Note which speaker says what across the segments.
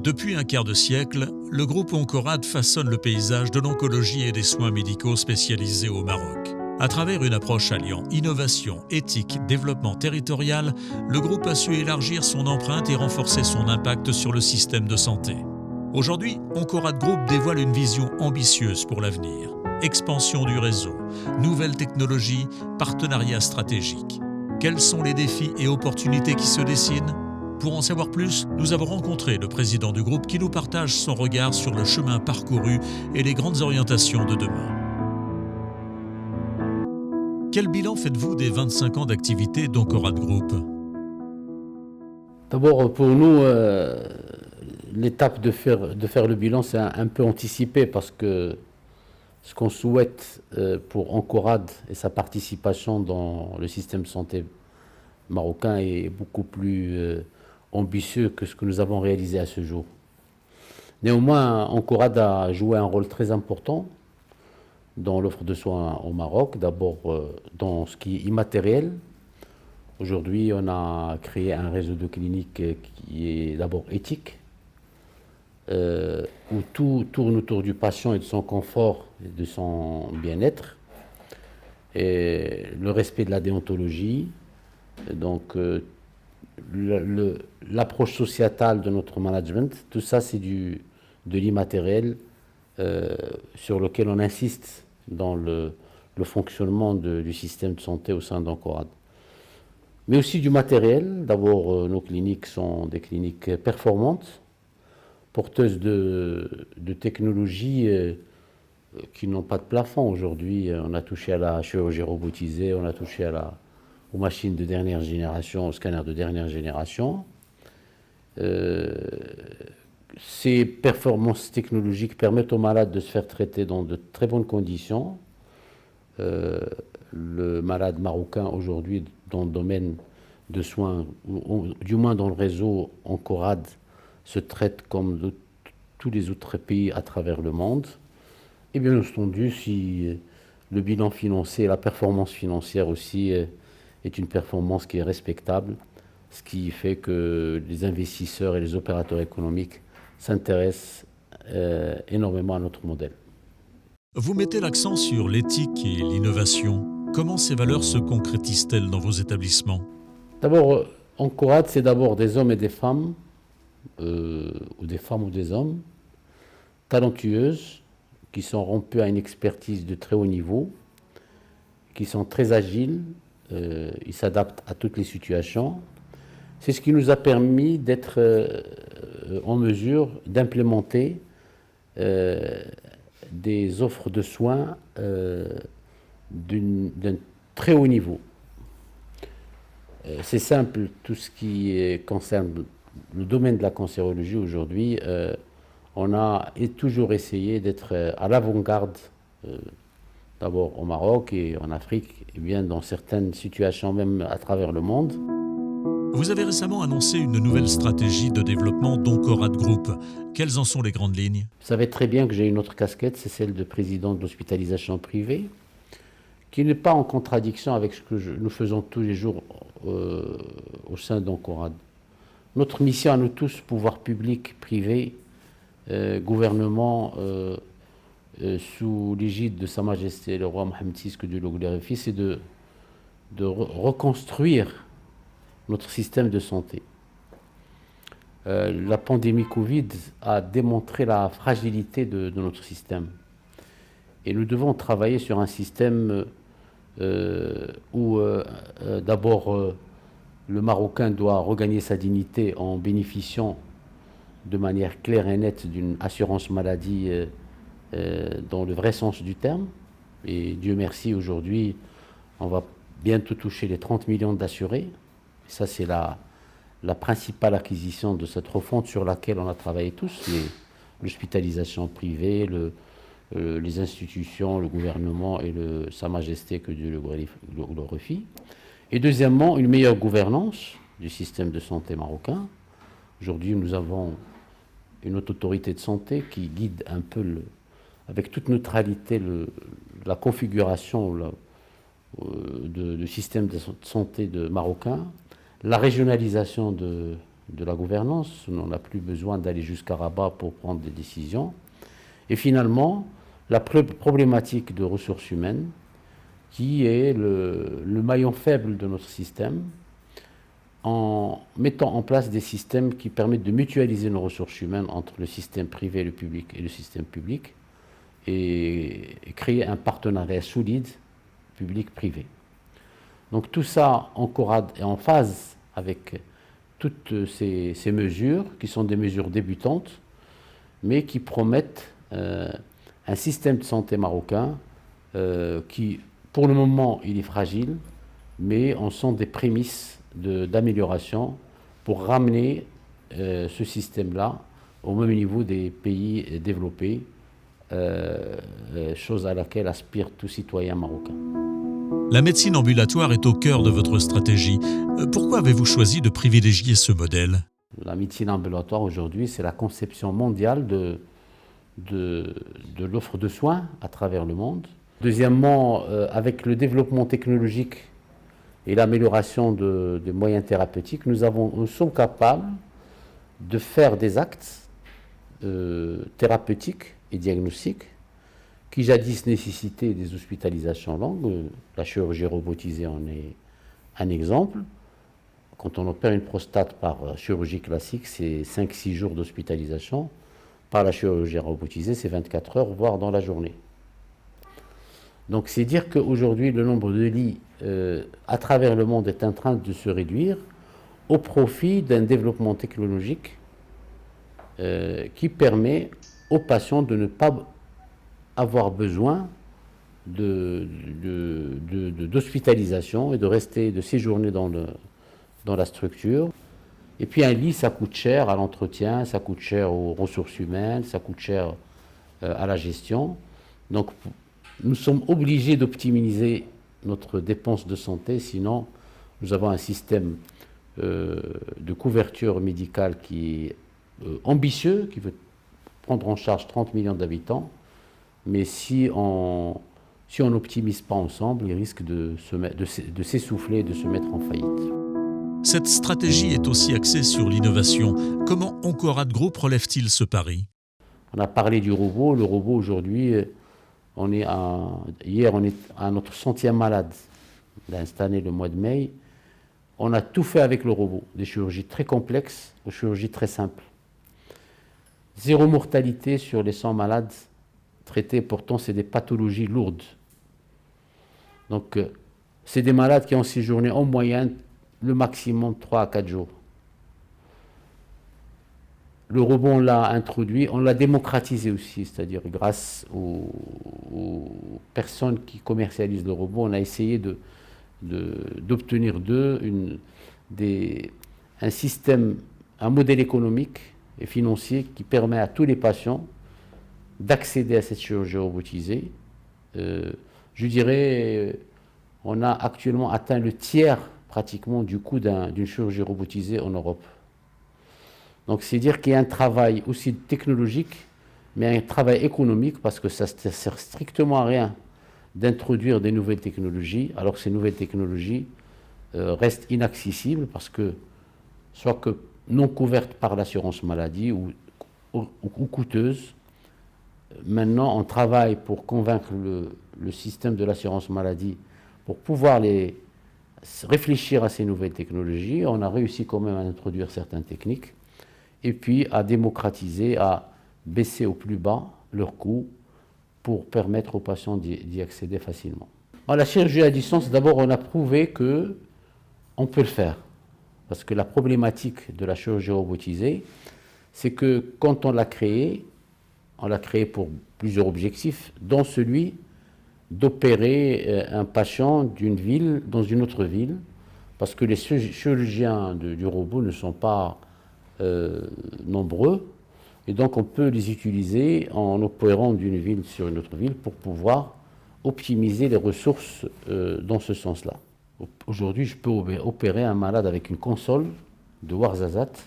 Speaker 1: Depuis un quart de siècle, le groupe Oncorad façonne le paysage de l'oncologie et des soins médicaux spécialisés au Maroc. À travers une approche alliant innovation, éthique, développement territorial, le groupe a su élargir son empreinte et renforcer son impact sur le système de santé. Aujourd'hui, Oncorad Group dévoile une vision ambitieuse pour l'avenir. Expansion du réseau, nouvelles technologies, partenariats stratégiques. Quels sont les défis et opportunités qui se dessinent ? Pour en savoir plus, nous avons rencontré le président du groupe qui nous partage son regard sur le chemin parcouru et les grandes orientations de demain. Quel bilan faites-vous des 25 ans d'activité d'Oncorad Group ?
Speaker 2: D'abord, pour nous, l'étape de faire le bilan, c'est un peu anticipé parce que ce qu'on souhaite pour Oncorad et sa participation dans le système de santé marocain est beaucoup plus ambitieux que ce que nous avons réalisé à ce jour. Néanmoins, Oncorad a joué un rôle très important dans l'offre de soins au Maroc, d'abord dans ce qui est immatériel. Aujourd'hui, on a créé un réseau de cliniques qui est d'abord éthique, où tout tourne autour du patient et de son confort et de son bien-être, et le respect de la déontologie, donc l'approche sociétale de notre management. Tout ça, c'est de l'immatériel sur lequel on insiste dans le fonctionnement du système de santé au sein d'Oncorad. Mais aussi du matériel. D'abord, nos cliniques sont des cliniques performantes, porteuses de technologies qui n'ont pas de plafond. Aujourd'hui, on a touché à la chirurgie robotisée, on a touché aux machines de dernière génération, aux scanners de dernière génération. Ces performances technologiques permettent aux malades de se faire traiter dans de très bonnes conditions. Le malade marocain aujourd'hui, dans le domaine de soins, ou du moins dans le réseau Oncorad, se traite comme tous les autres pays à travers le monde. Et bien entendu, si le bilan financier, la performance financière aussi est une performance qui est respectable, ce qui fait que les investisseurs et les opérateurs économiques s'intéressent énormément à notre modèle.
Speaker 1: Vous mettez l'accent sur l'éthique et l'innovation. Comment ces valeurs se concrétisent-elles dans vos établissements ?
Speaker 2: D'abord, Oncorad, c'est d'abord des hommes et des femmes, ou des femmes ou des hommes, talentueuses, qui sont rompus à une expertise de très haut niveau, qui sont très agiles, ils s'adaptent à toutes les situations. C'est ce qui nous a permis d'être en mesure d'implémenter des offres de soins d'un très haut niveau. C'est simple, tout ce qui concerne le domaine de la cancérologie aujourd'hui, on a toujours essayé d'être à l'avant-garde, d'abord au Maroc et en Afrique, et bien dans certaines situations même à travers le monde.
Speaker 1: Vous avez récemment annoncé une nouvelle stratégie de développement d'Oncorad Group. Quelles en sont les grandes lignes ?
Speaker 2: Vous savez très bien que j'ai une autre casquette, c'est celle de président de l'hospitalisation privée, qui n'est pas en contradiction avec ce que nous faisons tous les jours au sein d'Oncorad. Notre mission à nous tous, pouvoir public, privé, gouvernement, sous l'égide de Sa Majesté le roi Mohammed VI, que Dieu le glorifie, c'est de reconstruire notre système de santé. La pandémie Covid a démontré la fragilité de notre système. Et nous devons travailler sur un système où d'abord le Marocain doit regagner sa dignité en bénéficiant de manière claire et nette d'une assurance maladie dans le vrai sens du terme. Et Dieu merci, aujourd'hui, on va bientôt toucher les 30 millions d'assurés. Ça, c'est la principale acquisition de cette refonte sur laquelle on a travaillé tous, l'hospitalisation privée, les institutions, le gouvernement et Sa Majesté, que Dieu le glorifie. Et deuxièmement, une meilleure gouvernance du système de santé marocain. Aujourd'hui, nous avons une haute autorité de santé qui guide un peu, avec toute neutralité, la configuration du système de santé marocain, la régionalisation de de la gouvernance. On n'a plus besoin d'aller jusqu'à Rabat pour prendre des décisions. Et finalement, la problématique de ressources humaines, qui est le maillon faible de notre système, en mettant en place des systèmes qui permettent de mutualiser nos ressources humaines entre le système privé, le public et le système public, et créer un partenariat solide public-privé. Donc tout ça en Corad est en phase avec toutes ces mesures, qui sont des mesures débutantes, mais qui promettent un système de santé marocain qui, pour le moment, il est fragile, mais on sent des prémices d'amélioration pour ramener ce système-là au même niveau des pays développés, chose à laquelle aspire tout citoyen marocain.
Speaker 1: La médecine ambulatoire est au cœur de votre stratégie. Pourquoi avez-vous choisi de privilégier ce modèle ?
Speaker 2: La médecine ambulatoire aujourd'hui, c'est la conception mondiale de l'offre de soins à travers le monde. Deuxièmement, avec le développement technologique et l'amélioration des moyens thérapeutiques, nous sommes capables de faire des actes thérapeutiques et diagnostiques qui jadis nécessitaient des hospitalisations longues. La chirurgie robotisée en est un exemple. Quand on opère une prostate par chirurgie classique, c'est 5-6 jours d'hospitalisation. Par la chirurgie robotisée, c'est 24 heures, voire dans la journée. Donc c'est dire qu'aujourd'hui, le nombre de lits à travers le monde est en train de se réduire au profit d'un développement technologique qui permet aux patients de ne pas avoir besoin d'hospitalisation et de séjourner dans la structure. Et puis un lit, ça coûte cher à l'entretien, ça coûte cher aux ressources humaines, ça coûte cher à la gestion. Donc nous sommes obligés d'optimiser notre dépense de santé, sinon nous avons un système de couverture médicale qui est ambitieux, qui veut prendre en charge 30 millions d'habitants, mais si on n'optimise pas ensemble, il risque de s'essouffler, de se mettre en faillite.
Speaker 1: Cette stratégie est aussi axée sur l'innovation. Comment Oncorad Group relève-t-il ce pari ?
Speaker 2: On a parlé du robot. Le robot, aujourd'hui, hier, on est à notre 100e malade. On l'a installé le mois de mai. On a tout fait avec le robot. Des chirurgies très complexes aux chirurgies très simples. 0 mortalité sur les 100 malades traités. Pourtant, c'est des pathologies lourdes. Donc, c'est des malades qui ont séjourné en moyenne le maximum 3 à 4 jours. Le robot, on l'a introduit, on l'a démocratisé aussi, c'est-à-dire grâce aux personnes qui commercialisent le robot, on a essayé d'obtenir d'eux un système, un modèle économique et financier qui permet à tous les patients d'accéder à cette chirurgie robotisée. Je dirais, on a actuellement atteint le tiers pratiquement du coût d'une chirurgie robotisée en Europe. Donc c'est dire qu'il y a un travail aussi technologique, mais un travail économique, parce que ça ne sert strictement à rien d'introduire des nouvelles technologies, alors que ces nouvelles technologies restent inaccessibles, parce que soit que non couvertes par l'assurance maladie ou coûteuses. Maintenant, on travaille pour convaincre le système de l'assurance maladie pour pouvoir réfléchir à ces nouvelles technologies. On a réussi quand même à introduire certaines techniques et puis à démocratiser, à baisser au plus bas leurs coûts pour permettre aux patients d'y accéder facilement. En la chirurgie à distance, d'abord, on a prouvé qu'on peut le faire. Parce que la problématique de la chirurgie robotisée, c'est que quand on l'a créée pour plusieurs objectifs, dont celui d'opérer un patient d'une ville dans une autre ville, parce que les chirurgiens du robot ne sont pas nombreux, et donc on peut les utiliser en opérant d'une ville sur une autre ville pour pouvoir optimiser les ressources dans ce sens-là. Aujourd'hui, je peux opérer un malade avec une console de Ouarzazate,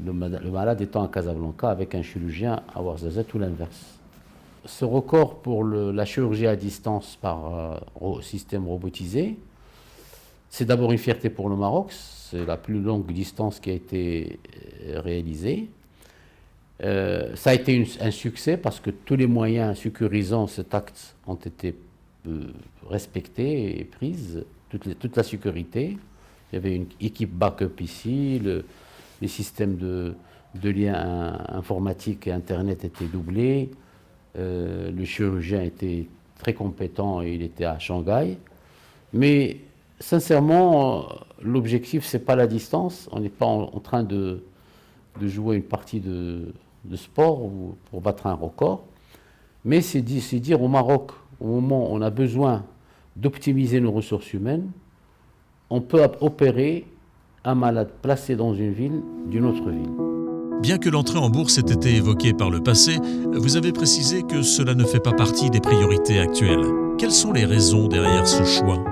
Speaker 2: le malade étant à Casablanca avec un chirurgien à Ouarzazate ou l'inverse. Ce record pour la chirurgie à distance par système robotisé, C'est d'abord une fierté pour le Maroc, c'est la plus longue distance qui a été réalisée. Ça a été un succès parce que tous les moyens sécurisant cet acte ont été respectés et prises, toute la sécurité. Il y avait une équipe backup ici, les systèmes de liens informatiques et Internet étaient doublés, le chirurgien était très compétent et il était à Shanghai. Mais sincèrement, l'objectif, c'est pas la distance. On n'est pas en train de jouer une partie de sport ou pour battre un record. Mais c'est dire au Maroc, au moment où on a besoin d'optimiser nos ressources humaines, on peut opérer un malade placé dans une ville d'une autre ville.
Speaker 1: Bien que l'entrée en bourse ait été évoquée par le passé, vous avez précisé que cela ne fait pas partie des priorités actuelles. Quelles sont les raisons derrière ce choix ?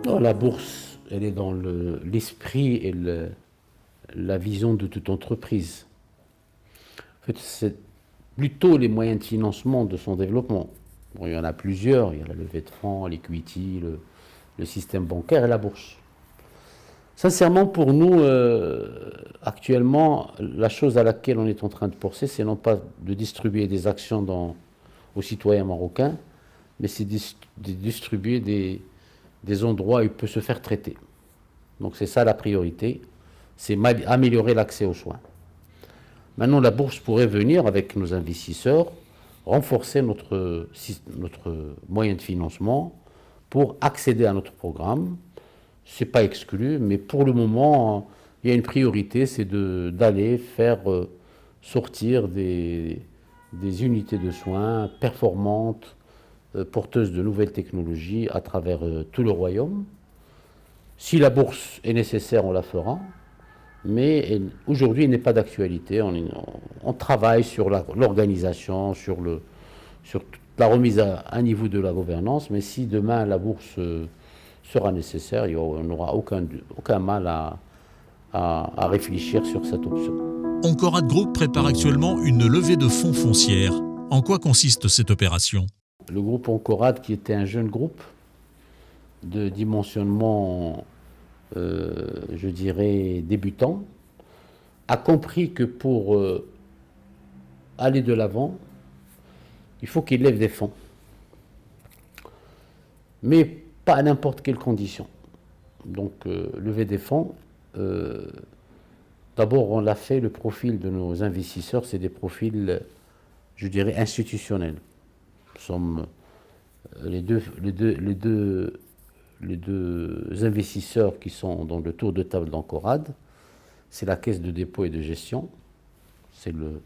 Speaker 2: Non, la bourse, elle est dans l'esprit et la vision de toute entreprise. En fait, c'est plutôt les moyens de financement de son développement. Bon, il y en a plusieurs, il y a la levée de fonds, l'equity, le système bancaire et la bourse. Sincèrement, pour nous, actuellement, la chose à laquelle on est en train de penser, c'est non pas de distribuer des actions aux citoyens marocains, mais c'est de distribuer des endroits où il peut se faire traiter. Donc c'est ça la priorité, c'est améliorer l'accès aux soins. Maintenant, la bourse pourrait venir, avec nos investisseurs, renforcer notre moyen de financement pour accéder à notre programme. Ce n'est pas exclu, mais pour le moment, il y a une priorité, c'est d'aller faire sortir des unités de soins performantes, porteuses de nouvelles technologies à travers tout le royaume. Si la bourse est nécessaire, on la fera, mais aujourd'hui, il n'est pas d'actualité. On travaille sur l'organisation, sur toute la remise à niveau de la gouvernance, mais si demain la bourse sera nécessaire, on n'aura aucun mal à réfléchir sur cette option.
Speaker 1: Oncorad Group prépare actuellement une levée de fonds foncière. En quoi consiste cette opération ?
Speaker 2: Le groupe Oncorad, qui était un jeune groupe de dimensionnement, je dirais, débutant, a compris que pour aller de l'avant, il faut qu'il lève des fonds. Mais pas à n'importe quelle condition. Donc, lever des fonds, d'abord, on l'a fait, le profil de nos investisseurs, c'est des profils, je dirais, institutionnels. Nous sommes les deux investisseurs qui sont dans le tour de table d'Oncorad, c'est la Caisse de dépôt et de gestion, c'est le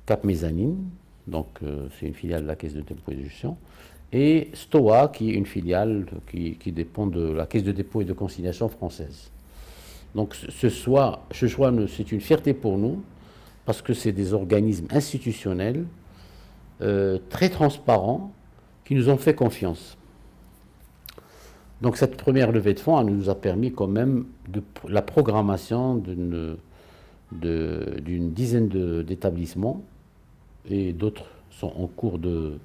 Speaker 2: Cap Mezzanine, donc c'est une filiale de la Caisse de dépôt et de gestion, et Stoa, qui est une filiale qui dépend de la Caisse de dépôt et de consignation française. Donc ce choix, c'est une fierté pour nous, parce que c'est des organismes institutionnels, très transparents, qui nous ont fait confiance. Donc cette première levée de fonds, elle nous a permis quand même la programmation d'une dizaine d'établissements, et d'autres sont en cours de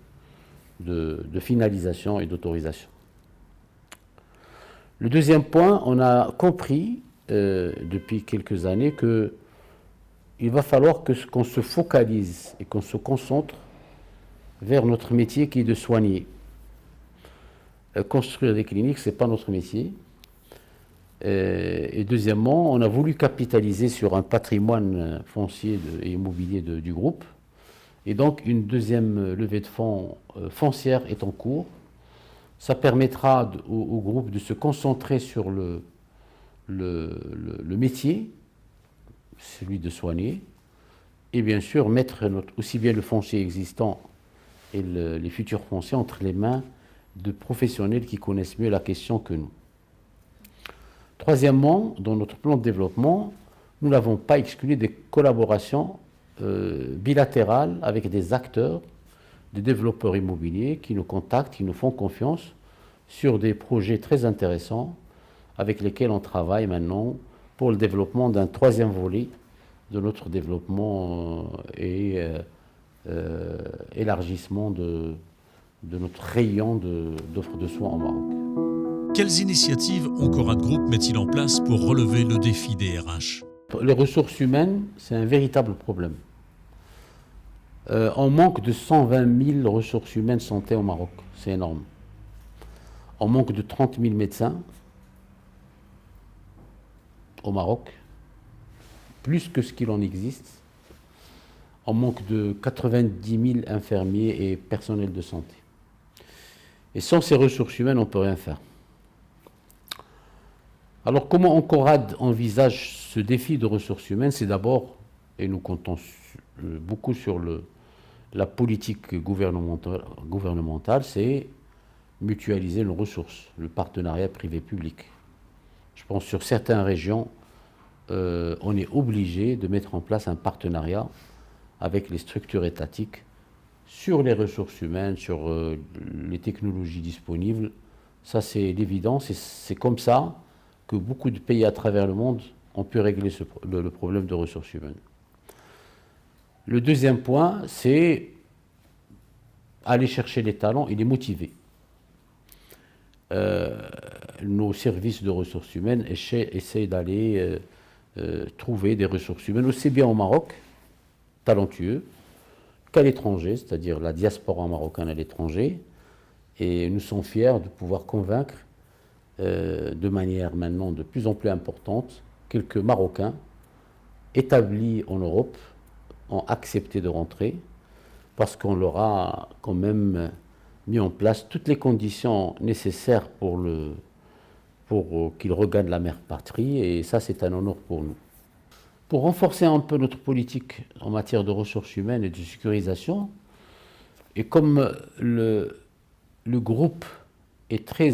Speaker 2: finalisation et d'autorisation. Le deuxième point, on a compris depuis quelques années qu'il va falloir qu'on se focalise et qu'on se concentre vers notre métier qui est de soigner. Construire des cliniques, ce n'est pas notre métier. Et deuxièmement, on a voulu capitaliser sur un patrimoine foncier et immobilier du groupe. Et donc, une deuxième levée de fonds foncière est en cours. Ça permettra au groupe de se concentrer sur le métier, celui de soigner, et bien sûr mettre aussi bien le foncier existant et les futurs fonciers entre les mains de professionnels qui connaissent mieux la question que nous. Troisièmement, dans notre plan de développement, nous n'avons pas exclu des collaborations bilatérales avec des acteurs, des développeurs immobiliers qui nous contactent, qui nous font confiance sur des projets très intéressants avec lesquels on travaille maintenant pour le développement d'un troisième volet de notre développement et élargissement de notre rayon d'offres de soins au Maroc.
Speaker 1: Quelles initiatives Oncorad Group met-il en place pour relever le défi des RH?
Speaker 2: Les ressources humaines, c'est un véritable problème. On manque de 120 000 ressources humaines santé au Maroc, c'est énorme. On manque de 30 000 médecins au Maroc, plus que ce qu'il en existe. On manque de 90 000 infirmiers et personnels de santé. Et sans ces ressources humaines, on ne peut rien faire. Alors comment Oncorad envisage ce défi de ressources humaines? C'est d'abord, et nous comptons beaucoup sur la politique gouvernementale, c'est mutualiser nos ressources, le partenariat privé-public. Je pense que sur certaines régions, on est obligé de mettre en place un partenariat avec les structures étatiques sur les ressources humaines, sur les technologies disponibles. Ça, c'est l'évidence, et c'est comme ça que beaucoup de pays à travers le monde ont pu régler le problème de ressources humaines. Le deuxième point, c'est aller chercher les talents et les motiver. Nos services de ressources humaines essaient d'aller trouver des ressources humaines, aussi bien au Maroc, talentueux, qu'à l'étranger, c'est-à-dire la diaspora marocaine à l'étranger. Et nous sommes fiers de pouvoir convaincre de manière maintenant de plus en plus importante, quelques Marocains établis en Europe ont accepté de rentrer parce qu'on leur a quand même mis en place toutes les conditions nécessaires pour qu'ils regagnent la mère patrie, et ça, c'est un honneur pour nous. Pour renforcer un peu notre politique en matière de ressources humaines et de sécurisation, et comme le groupe est très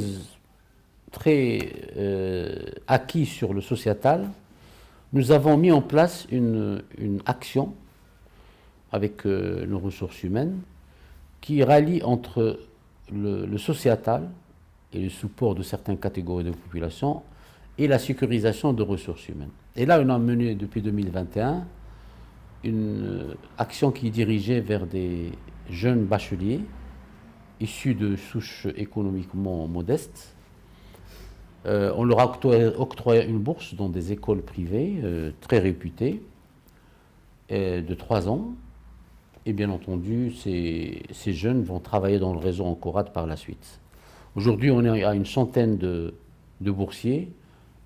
Speaker 2: acquis sur le sociétal, nous avons mis en place une action avec nos ressources humaines qui rallie entre le sociétal et le support de certaines catégories de population et la sécurisation de ressources humaines. Et là, on a mené depuis 2021 une action qui est dirigée vers des jeunes bacheliers issus de souches économiquement modestes. On leur a octroyé une bourse dans des écoles privées très réputées de 3 ans. Et bien entendu, ces jeunes vont travailler dans le réseau Oncorad par la suite. Aujourd'hui, on est à une centaine de boursiers.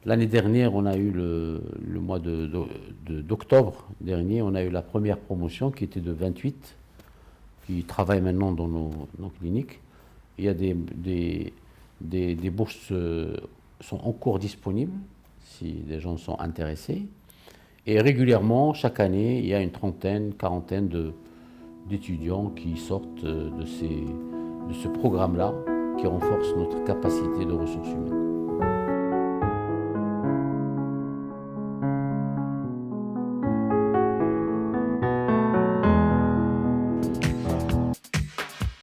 Speaker 2: L'année dernière, on a eu le mois d'octobre dernier, on a eu la première promotion qui était de 28, qui travaillent maintenant dans nos cliniques. Il y a des bourses sont encore disponibles si des gens sont intéressés. Et régulièrement, chaque année, il y a une trentaine, quarantaine d'étudiants qui sortent de ce programme-là, qui renforce notre capacité de ressources humaines.